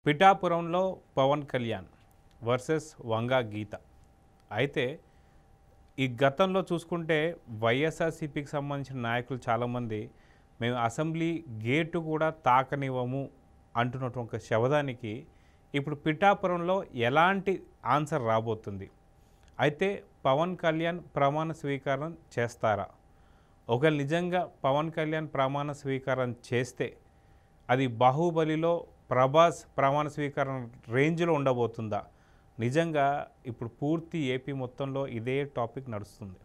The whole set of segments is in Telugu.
పిఠాపురంలో పవన్ కళ్యాణ్ వర్సెస్ వంగా గీత. అయితే ఈ గతంలో చూసుకుంటే వైఎస్ఆర్సీపీకి సంబంధించిన నాయకులు చాలామంది మేము అసెంబ్లీ గేటు కూడా తాకనివ్వము అంటున్నటువంటి శబదానికి ఇప్పుడు పిఠాపురంలో ఎలాంటి ఆన్సర్ రాబోతుంది? అయితే పవన్ కళ్యాణ్ ప్రమాణ స్వీకారం చేస్తారా? ఒకవేళ నిజంగా పవన్ కళ్యాణ్ ప్రమాణ స్వీకారం చేస్తే అది బాహుబలిలో ప్రభాస్ ప్రమాణ స్వీకారం రేంజ్లో ఉండబోతుందా? నిజంగా ఇప్పుడు పూర్తి ఏపీ మొత్తంలో ఇదే టాపిక్ నడుస్తుంది.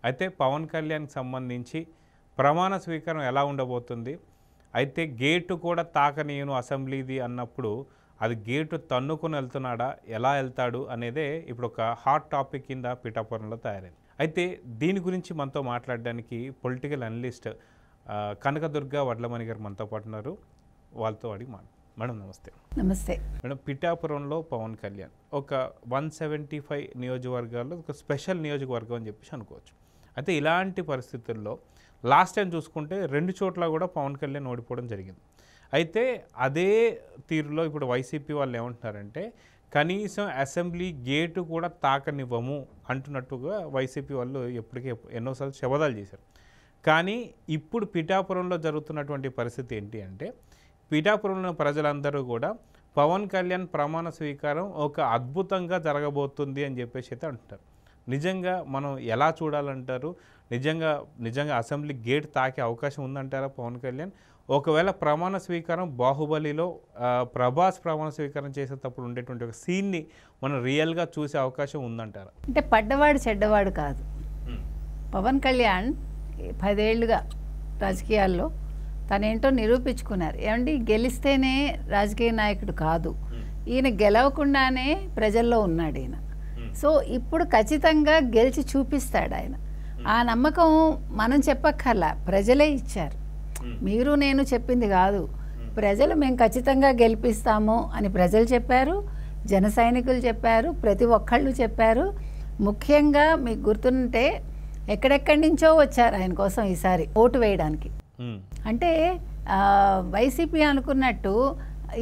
అయితే పవన్ కళ్యాణ్కి సంబంధించి ప్రమాణ స్వీకారం ఎలా ఉండబోతుంది? అయితే గేటు కూడా తాకనీయను అసెంబ్లీది అన్నప్పుడు అది గేటు తన్నుకొని వెళ్తున్నాడా, ఎలా వెళ్తాడు అనేదే ఇప్పుడు ఒక హాట్ టాపిక్ కింద పిఠాపురంలో తయారైంది. అయితే దీని గురించి మనతో మాట్లాడడానికి పొలిటికల్ అనలిస్ట్ కనకదుర్గ వడ్లమణి గారు మనతో పాటు ఉన్నారు. వాళ్ళతో అడిగి మేడం నమస్తే. నమస్తే మేడం, పిఠాపురంలో పవన్ కళ్యాణ్ ఒక 175 నియోజకవర్గాల్లో ఒక స్పెషల్ నియోజకవర్గం అని చెప్పేసి అనుకోవచ్చు. అయితే ఇలాంటి పరిస్థితుల్లో లాస్ట్ టైం చూసుకుంటే 2 చోట్ల కూడా పవన్ కళ్యాణ్ ఓడిపోవడం జరిగింది. అయితే అదే తీరులో ఇప్పుడు వైసీపీ వాళ్ళు ఏమంటున్నారంటే కనీసం అసెంబ్లీ గేటు కూడా తాకనివ్వము అంటున్నట్టుగా వైసీపీ వాళ్ళు ఎప్పటికీ ఎన్నోసార్లు శబదాలు చేశారు. కానీ ఇప్పుడు పిఠాపురంలో జరుగుతున్నటువంటి పరిస్థితి ఏంటి అంటే పిఠాపురంలో ప్రజలందరూ కూడా పవన్ కళ్యాణ్ ప్రమాణ స్వీకారం ఒక అద్భుతంగా జరగబోతుంది అని చెప్పేసి అయితే అంటారు. నిజంగా మనం ఎలా చూడాలంటారు? నిజంగా అసెంబ్లీ గేట్ తాకే అవకాశం ఉందంటారా పవన్ కళ్యాణ్? ఒకవేళ ప్రమాణ స్వీకారం బాహుబలిలో ప్రభాస్ ప్రమాణ స్వీకారం చేసేటప్పుడు ఉండేటువంటి ఒక సీన్ని మనం రియల్గా చూసే అవకాశం ఉందంటారా? అంటే పడ్డవాడు చెడ్డవాడు కాదు. పవన్ కళ్యాణ్ 10 ఏళ్ళుగా రాజకీయాల్లో తనేంటో నిరూపించుకున్నారు. ఏమండి, గెలిస్తేనే రాజకీయ నాయకుడు కాదు, ఈయన గెలవకుండానే ప్రజల్లో ఉన్నాడు ఈయన. సో ఇప్పుడు ఖచ్చితంగా గెలిచి చూపిస్తాడు ఆయన. ఆ నమ్మకం మనం చెప్పక్కర్లా, ప్రజలే ఇచ్చారు. మీరు నేను చెప్పింది కాదు, ప్రజలు మేము ఖచ్చితంగా గెలిపిస్తాము అని ప్రజలు చెప్పారు, జన సైనికులు చెప్పారు, ప్రతి ఒక్కళ్ళు చెప్పారు. ముఖ్యంగా మీకు గుర్తుంటే ఎక్కడెక్కడి నుంచో వచ్చారు ఆయన కోసం ఈసారి ఓటు వేయడానికి. అంటే వైసీపీ అనుకున్నట్టు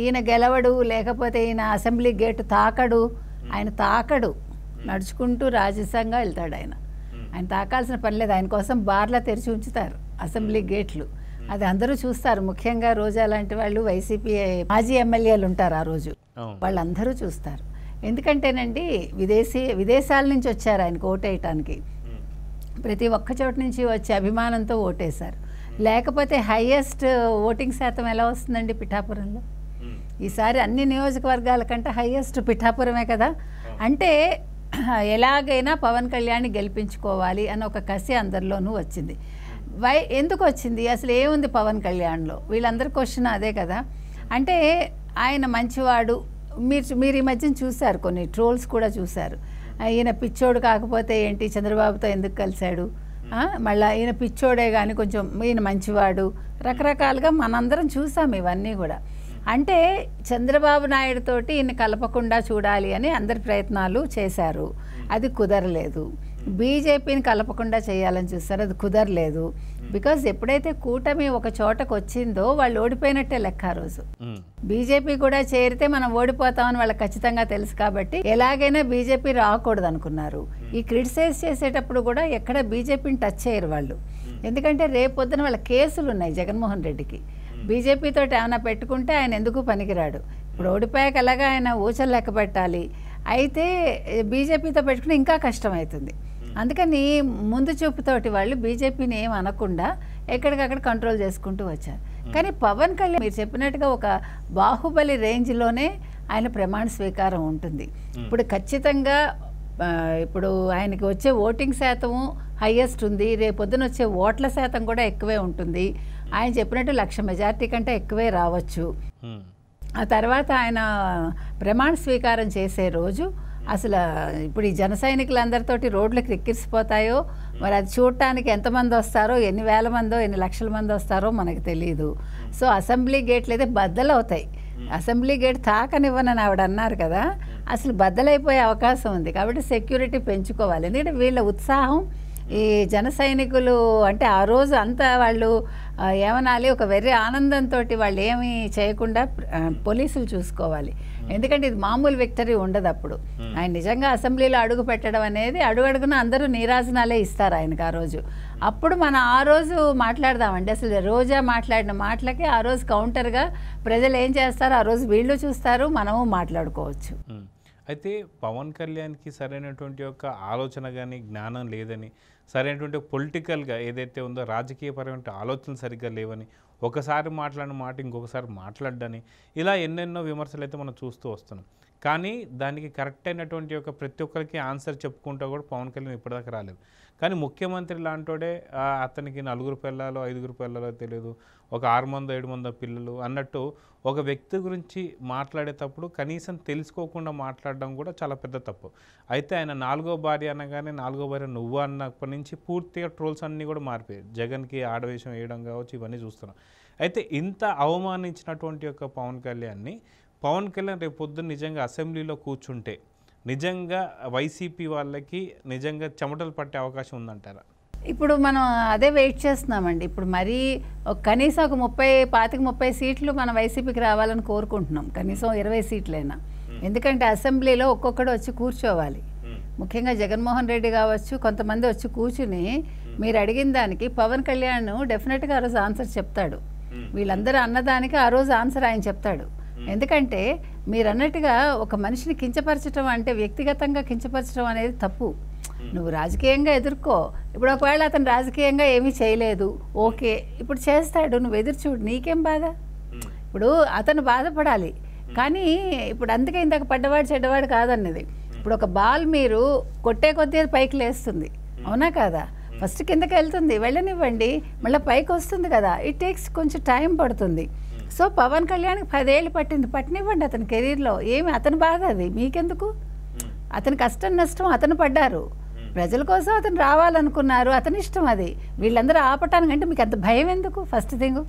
ఈయన గెలవడు, లేకపోతే ఈయన అసెంబ్లీ గేటు తాకడు. ఆయన తాకడు, నడుచుకుంటూ రాజసంగా వెళ్తాడు ఆయన. ఆయన తాకాల్సిన పని లేదు. ఆయన కోసం బార్లా తెరిచి ఉంచుతారు అసెంబ్లీ గేట్లు. అది అందరూ చూస్తారు. ముఖ్యంగా రోజా లాంటి వాళ్ళు, వైసీపీ మాజీ ఎమ్మెల్యేలు ఉంటారు ఆ రోజు, వాళ్ళందరూ చూస్తారు. ఎందుకంటేనండి విదేశాల నుంచి వచ్చారు ఆయనకు ఓటేయటానికి. ప్రతి ఒక్క చోట నుంచి వచ్చి అభిమానంతో ఓటేశారు. లేకపోతే హైయెస్ట్ ఓటింగ్ శాతం ఎలా వస్తుందండి పిఠాపురంలో? ఈసారి అన్ని నియోజకవర్గాల కంటే హైయెస్ట్ పిఠాపురమే కదా. అంటే ఎలాగైనా పవన్ కళ్యాణ్ గెలిపించుకోవాలి అన్న ఒక కసి అందరిలోనూ వచ్చింది. ఎందుకు వచ్చింది? అసలు ఏముంది పవన్ కళ్యాణ్లో? వీళ్ళందరి క్వశ్చన్ అదే కదా. అంటే ఆయన మంచివాడు. మీరు ఈ మధ్యన చూశారు, కొన్ని ట్రోల్స్ కూడా చూశారు. ఈయన పిచ్చోడు కాకపోతే ఏంటి, చంద్రబాబుతో ఎందుకు కలిశాడు, మళ్ళీ ఈయన పిచ్చోడే కానీ కొంచెం ఈయన మంచివాడు, రకరకాలుగా మనందరం చూసాం ఇవన్నీ కూడా. అంటే చంద్రబాబు నాయుడు తోటి ఈయన కలపకుండా చూడాలి అని అందరి ప్రయత్నాలు చేశారు, అది కుదరలేదు. బీజేపీని కలపకుండా చేయాలని చూస్తారు, అది కుదరలేదు. బికాజ్ ఎప్పుడైతే కూటమి ఒక చోటకు వచ్చిందో వాళ్ళు ఓడిపోయినట్టే లెక్క. ఆ రోజు బీజేపీ కూడా చేరితే మనం ఓడిపోతామని వాళ్ళకి ఖచ్చితంగా తెలుసు. కాబట్టి ఎలాగైనా బీజేపీ రాకూడదు అనుకున్నారు. ఈ క్రిటిసైజ్ చేసేటప్పుడు కూడా ఎక్కడ బీజేపీని టచ్ చేయరు వాళ్ళు. ఎందుకంటే రేపొద్దున వాళ్ళ కేసులు ఉన్నాయి జగన్మోహన్ రెడ్డికి. బీజేపీతో ఏమైనా పెట్టుకుంటే ఆయన ఎందుకు పనికిరాడు. ఇప్పుడు ఓడిపోయాక ఎలాగా ఆయన ఊచలు లెక్క పెట్టాలి. అయితే బీజేపీతో పెట్టుకుని ఇంకా కష్టమవుతుంది. అందుకని ముందు చూపుతోటి వాళ్ళు బీజేపీని ఏం అనకుండా ఎక్కడికక్కడ కంట్రోల్ చేసుకుంటూ వచ్చారు. కానీ పవన్ కళ్యాణ్ మీరు చెప్పినట్టుగా ఒక బాహుబలి రేంజ్లోనే ఆయన ప్రమాణ స్వీకారం ఉంటుంది. ఇప్పుడు ఖచ్చితంగా ఇప్పుడు ఆయనకి వచ్చే ఓటింగ్ శాతము హైయెస్ట్ ఉంది. రేపొద్దున వచ్చే ఓట్ల శాతం కూడా ఎక్కువే ఉంటుంది. ఆయన చెప్పినట్టు 1,00,000 మెజార్టీ కంటే ఎక్కువే రావచ్చు. ఆ తర్వాత ఆయన ప్రమాణ స్వీకారం చేసే రోజు అసలు ఇప్పుడు ఈ జన సైనికులందరితోటి రోడ్లకు ఎక్కిరిసిపోతాయో మరి అది చూడటానికి ఎంతమంది వస్తారో, ఎన్ని వేల మందో ఎన్ని లక్షల మంది వస్తారో మనకు తెలియదు. సో అసెంబ్లీ గేట్లు అయితే బద్దలవుతాయి. అసెంబ్లీ గేట్ తాకనివ్వనని ఆవిడ అన్నారు కదా, అసలు బద్దలైపోయే అవకాశం ఉంది. కాబట్టి సెక్యూరిటీ పెంచుకోవాలి. ఎందుకంటే వీళ్ళ ఉత్సాహం ఈ జన సైనికులు అంటే ఆ రోజు అంతా వాళ్ళు ఏమనాలి, ఒక వెర్రి ఆనందంతో వాళ్ళు ఏమీ చేయకుండా పోలీసులు చూసుకోవాలి. ఎందుకంటే ఇది మామూలు విక్టరీ ఉండదు. అప్పుడు ఆయన నిజంగా అసెంబ్లీలో అడుగు పెట్టడం అనేది అడుగడుగున అందరూ నీరాజనాలే ఇస్తారు ఆయనకు ఆ రోజు. అప్పుడు మనం ఆ రోజు మాట్లాడదామండి. అసలు రోజా మాట్లాడిన మాటలకి ఆ రోజు కౌంటర్గా ప్రజలు ఏం చేస్తారు, ఆ రోజు వీళ్ళు చూస్తారు, మనము మాట్లాడుకోవచ్చు. అయితే పవన్ కళ్యాణ్కి సరైనటువంటి ఒక ఆలోచన కానీ జ్ఞానం లేదని, సరైనటువంటి పొలిటికల్గా ఏదైతే ఉందో రాజకీయపరమైన ఆలోచనలు సరిగ్గా లేవని, ఒకసారి మాట్లాడిన మాట ఇంకొకసారి మాట్లాడని, ఇలా ఎన్నెన్నో విమర్శలు అయితే మనం చూస్తూ వస్తున్నాం. కానీ దానికి కరెక్ట్ అయినటువంటి ఒక ప్రతి ఒక్కరికి ఆన్సర్ చెప్పుకుంటూ కూడా పవన్ కళ్యాణ్ ఇప్పటిదాకా రాలేదు. కానీ ముఖ్యమంత్రి లాంటోడే అతనికి 4 పిల్లలు 5 పిల్లలు తెలియదు, ఒక 6 మందో 7 మందో పిల్లలు అన్నట్టు ఒక వ్యక్తి గురించి మాట్లాడేటప్పుడు కనీసం తెలుసుకోకుండా మాట్లాడడం కూడా చాలా పెద్ద తప్పు. అయితే ఆయన 4వ భార్య అనగానే 4వ భార్య నువ్వు అన్నప్పటి నుంచి పూర్తిగా ట్రోల్స్ అన్నీ కూడా మారిపోయాయి. జగన్కి ఆడవేషం వేయడం కావచ్చు, ఇవన్నీ చూస్తున్నాం. అయితే ఇంత అవమానించినటువంటి యొక్క పవన్ కళ్యాణ్ రేపు పొద్దున్న నిజంగా అసెంబ్లీలో కూర్చుంటే నిజంగా వైసీపీ వాళ్ళకి నిజంగా చెమటలు పట్టే అవకాశం ఉందంటారా? ఇప్పుడు మనం అదే వెయిట్ చేస్తున్నామండి. ఇప్పుడు మరీ కనీసం ఒక 30 సీట్లు మన వైసీపీకి రావాలని కోరుకుంటున్నాం. కనీసం 20 సీట్లైనా. ఎందుకంటే అసెంబ్లీలో ఒక్కొక్కడు వచ్చి కూర్చోవాలి. ముఖ్యంగా జగన్మోహన్ రెడ్డి కావచ్చు, కొంతమంది వచ్చి కూర్చుని మీరు అడిగిన దానికి పవన్ కళ్యాణ్ డెఫినెట్గా ఆ రోజు ఆన్సర్ చెప్తాడు. వీళ్ళందరూ అన్నదానికి ఆ రోజు ఆన్సర్ ఆయన చెప్తాడు. ఎందుకంటే మీరు అన్నట్టుగా ఒక మనిషిని కించపరచడం అంటే వ్యక్తిగతంగా కించపరచడం అనేది తప్పు. నువ్వు రాజకీయంగా ఎదుర్కో. ఇప్పుడు ఒకవేళ అతను రాజకీయంగా ఏమీ చేయలేదు, ఓకే, ఇప్పుడు చేస్తాడు, నువ్వు ఎదురు చూడు, నీకేం బాధ? ఇప్పుడు అతను బాధపడాలి. కానీ ఇప్పుడు అందుకే ఇందాక పడ్డవాడు చెడ్డవాడు కాదన్నది. ఇప్పుడు ఒక బాల్ మీరు కొట్టే కొద్దీ పైకి లేస్తుంది, అవునా కాదా? ఫస్ట్ కిందకి వెళ్తుంది, వెళ్ళనివ్వండి, మళ్ళీ పైకి వస్తుంది కదా. ఇట్ టేక్స్ కొంచెం టైం పడుతుంది. సో పవన్ కళ్యాణ్కి 10 ఏళ్ళు పట్టినివ్వండి అతని కెరీర్లో. ఏమి అతని బాధ అది, మీకెందుకు? అతని కష్టం నష్టం అతను పడ్డారు, ప్రజల కోసం అతను రావాలనుకున్నారు, అతని ఇష్టం అది. వీళ్ళందరూ ఆపటానికంటే మీకు అంత భయం ఎందుకు? ఫస్ట్ థింగ్,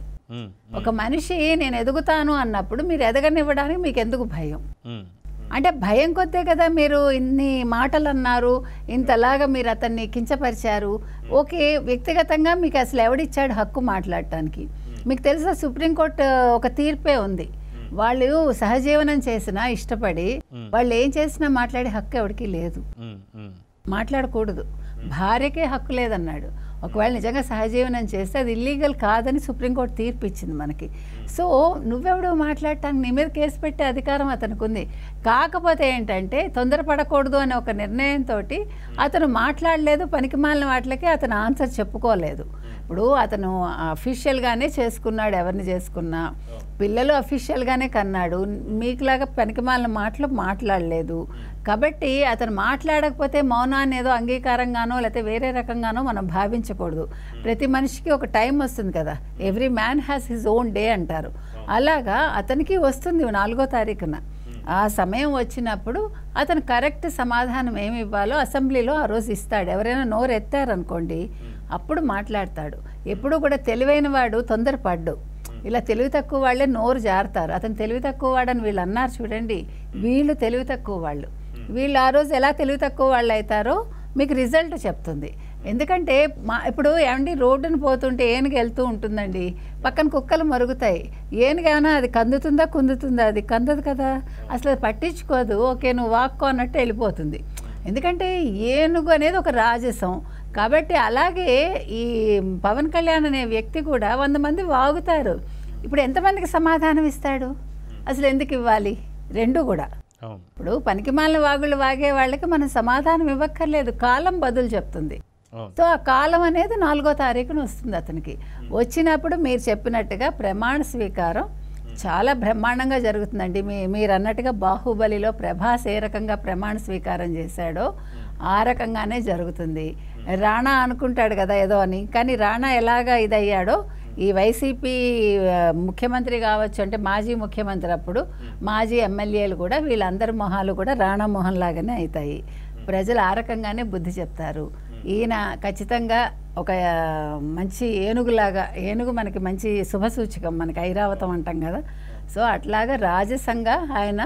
ఒక మనిషి నేను ఎదుగుతాను అన్నప్పుడు మీరు ఎదగనివ్వడానికి మీకు ఎందుకు భయం? అంటే భయం కొద్దే కదా మీరు ఇన్ని మాటలు అన్నారు, ఇంతలాగా మీరు అతన్ని కించపరిచారు. ఓకే, వ్యక్తిగతంగా మీకు అసలు ఎవడిచ్చాడు హక్కు మాట్లాడటానికి? మీకు తెలుసా, సుప్రీంకోర్టు ఒక తీర్పే ఉంది. వాళ్ళు సహజీవనం చేసినా ఇష్టపడి వాళ్ళు ఏం చేసినా మాట్లాడే హక్కు ఎవరికి లేదు, మాట్లాడకూడదు. భార్యకే హక్కు లేదన్నాడు. ఒకవేళ నిజంగా సహజీవనం చేస్తే అది ఇల్లీగల్ కాదని సుప్రీంకోర్టు తీర్పు ఇచ్చింది మనకి. సో నువ్వెవడో మాట్లాడటానికి, నీ మీద కేసు పెట్టే అధికారం అతనికి ఉంది. కాకపోతే ఏంటంటే తొందరపడకూడదు అనే ఒక నిర్ణయంతో అతను మాట్లాడలేదు, పనికిమాలిన వాటికి అతను ఆన్సర్ చెప్పుకోలేదు. ఇప్పుడు అతను అఫీషియల్గానే చేసుకున్నాడు, ఎవరిని చేసుకున్నా పిల్లలు అఫీషియల్గానే కన్నాడు, మీకులాగా పనికిమాలిన మాటలు మాట్లాడలేదు. కాబట్టి అతను మాట్లాడకపోతే మౌనాన్ని ఏదో అంగీకారంగానో లేకపోతే వేరే రకంగానో మనం భావించకూడదు. ప్రతి మనిషికి ఒక టైం వస్తుంది కదా, every man has his own day అంటారు. అలాగా అతనికి వస్తుంది 4వ తారీఖున. ఆ సమయం వచ్చినప్పుడు అతను కరెక్ట్ సమాధానం ఏమి ఇవ్వాలో అసెంబ్లీలో ఆ రోజు ఇస్తాడు. ఎవరైనా నోరు ఎత్తారనుకోండి అప్పుడు మాట్లాడతాడు. ఎప్పుడు కూడా తెలివైన వాడు తొందరపడ్డు. ఇలా తెలివి తక్కువ వాళ్ళే నోరు జారుతారు. అతను తెలివి తక్కువ వాడని వీళ్ళు అన్నారు చూడండి, వీళ్ళు తెలివి తక్కువ వాళ్ళు. వీళ్ళు ఆ రోజు ఎలా తెలివి తక్కువ వాళ్ళు అవుతారో మీకు రిజల్ట్ చెప్తుంది. ఎందుకంటే ఇప్పుడు ఏమండి రోడ్డును పోతుంటే ఏనుగు వెళ్తూ ఉంటుందండి, పక్కన కుక్కలు మరుగుతాయి. ఏనుగేమైనా అది కందుతుందా కుందుతుందా? అది కందదు కదా, అసలు అది పట్టించుకోదు. ఓకే నువ్వు వాక్కో అన్నట్టు వెళ్ళిపోతుంది. ఎందుకంటే ఏనుగు అనేది ఒక రాజసం. కాబట్టి అలాగే ఈ పవన్ కళ్యాణ్ అనే వ్యక్తి కూడా 100 మంది వాగుతారు. ఇప్పుడు ఎంతమందికి సమాధానం ఇస్తాడు? అసలు ఎందుకు ఇవ్వాలి? రెండు కూడా. ఇప్పుడు పనికిమాలిన వాగుళ్ళు వాగే వాళ్ళకి మనం సమాధానం ఇవ్వక్కర్లేదు, కాలం బదులు చెప్తుంది. సో ఆ కాలం అనేది 4వ తారీఖున వస్తుంది అతనికి. వచ్చినప్పుడు మీరు చెప్పినట్టుగా ప్రమాణ స్వీకారం చాలా బ్రహ్మాండంగా జరుగుతుందండి. మీరు అన్నట్టుగా బాహుబలిలో ప్రభాస్ ఏ రకంగా ప్రమాణ స్వీకారం చేశాడో ఆ రకంగానే జరుగుతుంది. రాణా అనుకుంటాడు కదా ఏదో అని, కానీ రాణా ఎలాగా ఇదయ్యాడో ఈ వైసీపీ ముఖ్యమంత్రి కావచ్చు, అంటే మాజీ ముఖ్యమంత్రి అప్పుడు మాజీ ఎమ్మెల్యేలు కూడా వీళ్ళందరి మొహాలు కూడా రాణా మొహం లాగానే అవుతాయి. ప్రజలు ఆ రకంగానే బుద్ధి చెప్తారు. ఈయన ఖచ్చితంగా ఒక మంచి ఏనుగులాగా, ఏనుగు మనకి మంచి శుభసూచకం, మనకి ఐరావతం అంటాం కదా. సో అట్లాగా రాజసంగా ఆయన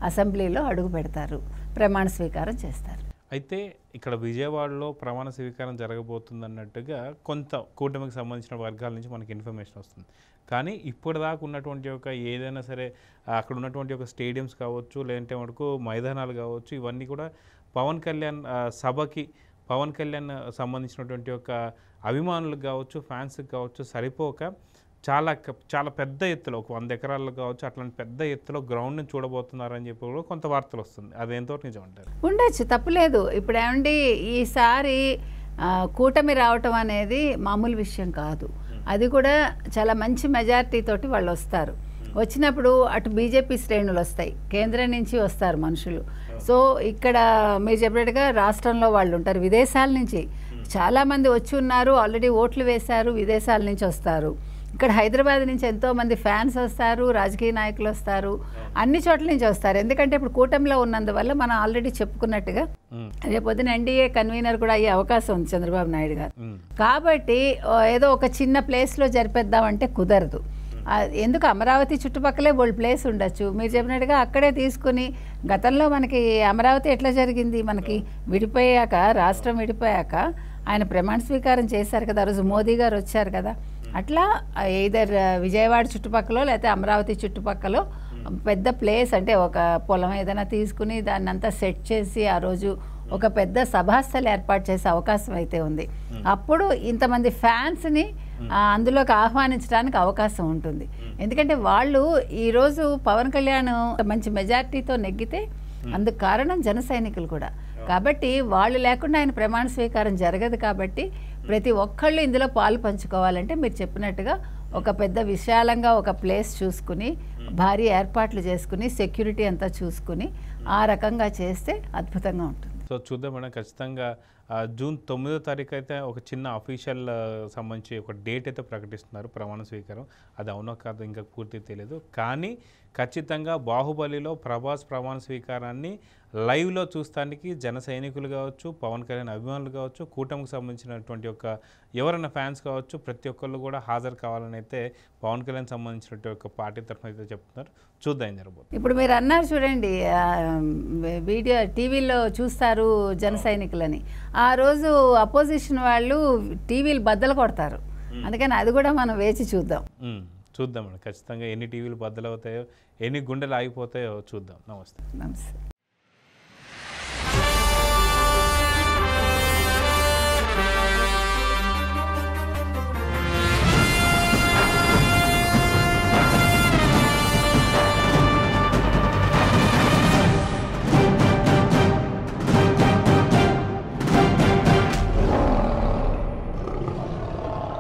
అసెంబ్లీలో అడుగు పెడతారు, ప్రమాణ స్వీకారం చేస్తారు. అయితే ఇక్కడ విజయవాడలో ప్రమాణ స్వీకారం జరగబోతుంది అన్నట్టుగా కొంత కూటమికి సంబంధించిన వర్గాల నుంచి మనకి ఇన్ఫర్మేషన్ వస్తుంది. కానీ ఇప్పటిదాకా ఉన్నటువంటి ఒక ఏదైనా సరే అక్కడ ఉన్నటువంటి ఒక స్టేడియంస్ కావచ్చు, లేదంటే మనకు మైదానాలు కావచ్చు, ఇవన్నీ కూడా పవన్ కళ్యాణ్ సభకి పవన్ కళ్యాణ్ సంబంధించినటువంటి ఒక అభిమానులకు కావచ్చు, ఫ్యాన్స్కి కావచ్చు సరిపోక చాలా పెద్ద ఎత్తులో ఒక 100 ఎకరాల్లో కావచ్చు అట్లాంటి పెద్ద ఎత్తులో గ్రౌండ్ని చూడబోతున్నారని చెప్పి కూడా కొంత వార్తలు వస్తుంది. అది ఎంతవరకు నిజం అంటారు? ఉండొచ్చు, తప్పులేదు. ఇప్పుడు ఏమండి, ఈసారి కూటమి రావటం అనేది మామూలు విషయం కాదు. అది కూడా చాలా మంచి మెజారిటీ తోటి వాళ్ళు వస్తారు. వచ్చినప్పుడు అటు బీజేపీ శ్రేణులు వస్తాయి, కేంద్రం నుంచి వస్తారు మనుషులు. సో ఇక్కడ మీరు చెప్పినట్టుగా రాష్ట్రంలో వాళ్ళు ఉంటారు, విదేశాల నుంచి చాలామంది వచ్చి ఉన్నారు, ఆల్రెడీ ఓట్లు వేశారు, విదేశాల నుంచి వస్తారు. ఇక్కడ హైదరాబాద్ నుంచి ఎంతోమంది ఫ్యాన్స్ వస్తారు, రాజకీయ నాయకులు వస్తారు, అన్ని చోట్ల నుంచి వస్తారు. ఎందుకంటే ఇప్పుడు కూటమిలో ఉన్నందువల్ల మనం ఆల్రెడీ చెప్పుకున్నట్టుగా రేపొద్దున ఎన్డీఏ కన్వీనర్ కూడా అయ్యే అవకాశం ఉంది చంద్రబాబు నాయుడు గారు. కాబట్టి ఏదో ఒక చిన్న ప్లేస్లో జరిపేద్దామంటే కుదరదు. ఎందుకు అమరావతి చుట్టుపక్కలే బోల్డ్ ప్లేస్ ఉండొచ్చు. మీరు చెప్పినట్టుగా అక్కడే తీసుకుని, గతంలో మనకి అమరావతి ఎట్లా జరిగింది, మనకి విడిపోయాక, రాష్ట్రం విడిపోయాక ఆయన ప్రమాణ స్వీకారం చేశారు కదా, ఆ రోజు మోదీ గారు వచ్చారు కదా. అట్లా either విజయవాడ చుట్టుపక్కల లేకపోతే అమరావతి చుట్టుపక్కల పెద్ద ప్లేస్, అంటే ఒక పొలం ఏదైనా తీసుకుని దాన్ని అంతా సెట్ చేసి ఆ రోజు ఒక పెద్ద సభాస్థలు ఏర్పాటు చేసే అవకాశం అయితే ఉంది. అప్పుడు ఇంతమంది ఫ్యాన్స్ని అందులోకి ఆహ్వానించడానికి అవకాశం ఉంటుంది. ఎందుకంటే వాళ్ళు ఈరోజు పవన్ కళ్యాణ్ మంచి మెజారిటీతో నెగ్గితే అందుకు కారణం జన సైనికులు కూడా. కాబట్టి వాళ్ళు లేకుండా ఆయన ప్రమాణ స్వీకారం జరగదు. కాబట్టి ప్రతి ఒక్కళ్ళు ఇందులో పాలు పంచుకోవాలంటే మీరు చెప్పినట్టుగా ఒక పెద్ద విశాలంగా ఒక ప్లేస్ చూసుకుని, భారీ ఏర్పాట్లు చేసుకుని, సెక్యూరిటీ అంతా చూసుకుని ఆ రకంగా చేస్తే అద్భుతంగా ఉంటుంది. సో చూద్దాం మేడం, ఖచ్చితంగా జూన్ 9వ తారీఖు అయితే ఒక చిన్న అఫీషియల్ సంబంధించి ఒక డేట్ అయితే ప్రకటిస్తున్నారు ప్రమాణ స్వీకారం. అది అవునో కాదో ఇంకా పూర్తి తెలియదు. కానీ ఖచ్చితంగా బాహుబలిలో ప్రభాస్ ప్రమాణ స్వీకారాన్ని లైవ్లో చూస్తానికి జన సైనికులు కావచ్చు, పవన్ కళ్యాణ్ అభిమానులు కావచ్చు, కూటమికి సంబంధించినటువంటి ఒక ఎవరైనా ఫ్యాన్స్ కావచ్చు, ప్రతి ఒక్కళ్ళు కూడా హాజరు కావాలని అయితే పవన్ కళ్యాణ్ సంబంధించినటువంటి ఒక పార్టీ తరఫున అయితే చెప్తున్నారు. చూద్దాం ఏం జరగబోతుంది. ఇప్పుడు మీరు అన్నారు చూడండి, వీడియో టీవీలో చూస్తారు జన సైనికులని. ఆ రోజు అపోజిషన్ వాళ్ళు టీవీలు బద్దలు కొడతారు. అందుకని అది కూడా మనం వేచి చూద్దాం. చూద్దాం మేడం, ఖచ్చితంగా ఎన్ని టీవీలు బద్దలవుతాయో, ఎన్ని గుండెలు ఆగిపోతాయో చూద్దాం. నమస్తే.